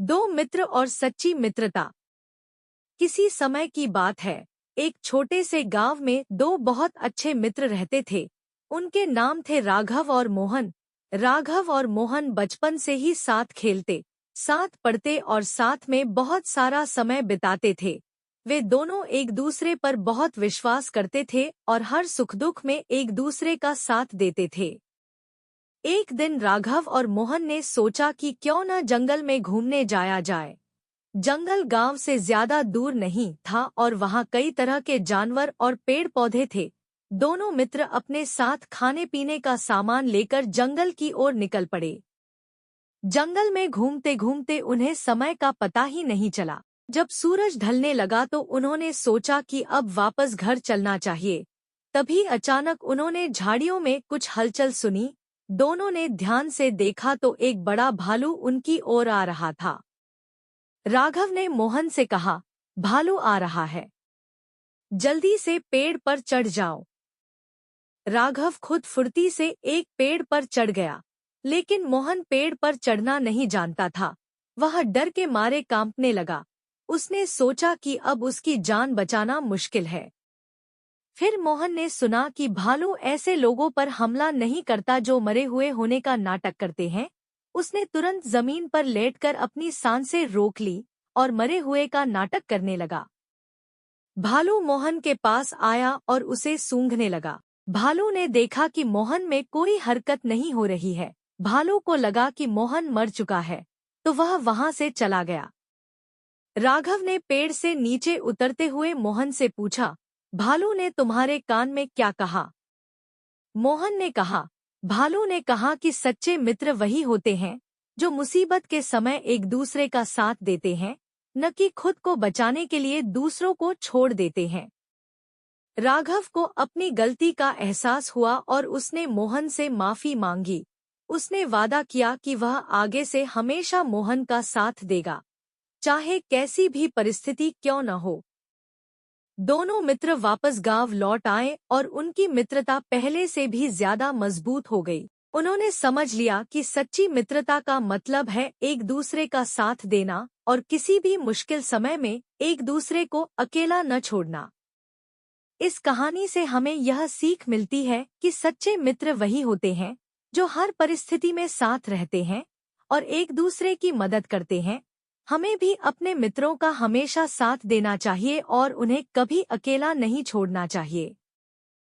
दो मित्र और सच्ची मित्रता। किसी समय की बात है, एक छोटे से गांव में दो बहुत अच्छे मित्र रहते थे। उनके नाम थे राघव और मोहन। राघव और मोहन बचपन से ही साथ खेलते, साथ पढ़ते और साथ में बहुत सारा समय बिताते थे। वे दोनों एक दूसरे पर बहुत विश्वास करते थे और हर सुख दुख में एक दूसरे का साथ देते थे। एक दिन राघव और मोहन ने सोचा कि क्यों न जंगल में घूमने जाया जाए। जंगल गांव से ज्यादा दूर नहीं था और वहां कई तरह के जानवर और पेड़ पौधे थे। दोनों मित्र अपने साथ खाने पीने का सामान लेकर जंगल की ओर निकल पड़े। जंगल में घूमते घूमते उन्हें समय का पता ही नहीं चला। जब सूरज ढलने लगा तो उन्होंने सोचा कि अब वापस घर चलना चाहिए। तभी अचानक उन्होंने झाड़ियों में कुछ हलचल सुनी। दोनों ने ध्यान से देखा तो एक बड़ा भालू उनकी ओर आ रहा था। राघव ने मोहन से कहा, भालू आ रहा है, जल्दी से पेड़ पर चढ़ जाओ। राघव खुद फुर्ती से एक पेड़ पर चढ़ गया, लेकिन मोहन पेड़ पर चढ़ना नहीं जानता था। वह डर के मारे कांपने लगा। उसने सोचा कि अब उसकी जान बचाना मुश्किल है। फिर मोहन ने सुना कि भालू ऐसे लोगों पर हमला नहीं करता जो मरे हुए होने का नाटक करते हैं। उसने तुरंत जमीन पर लेटकर अपनी सांसें रोक ली और मरे हुए का नाटक करने लगा। भालू मोहन के पास आया और उसे सूंघने लगा। भालू ने देखा कि मोहन में कोई हरकत नहीं हो रही है। भालू को लगा कि मोहन मर चुका है, तो वह वहां से चला गया। राघव ने पेड़ से नीचे उतरते हुए मोहन से पूछा, भालू ने तुम्हारे कान में क्या कहा? मोहन ने कहा, भालू ने कहा कि सच्चे मित्र वही होते हैं जो मुसीबत के समय एक दूसरे का साथ देते हैं, न कि खुद को बचाने के लिए दूसरों को छोड़ देते हैं। राघव को अपनी गलती का एहसास हुआ और उसने मोहन से माफी मांगी। उसने वादा किया कि वह आगे से हमेशा मोहन का साथ देगा, चाहे कैसी भी परिस्थिति क्यों न हो। दोनों मित्र वापस गांव लौट आए और उनकी मित्रता पहले से भी ज्यादा मजबूत हो गई। उन्होंने समझ लिया कि सच्ची मित्रता का मतलब है एक दूसरे का साथ देना और किसी भी मुश्किल समय में एक दूसरे को अकेला न छोड़ना। इस कहानी से हमें यह सीख मिलती है कि सच्चे मित्र वही होते हैं जो हर परिस्थिति में साथ रहते हैं और एक दूसरे की मदद करते हैं। हमें भी अपने मित्रों का हमेशा साथ देना चाहिए और उन्हें कभी अकेला नहीं छोड़ना चाहिए।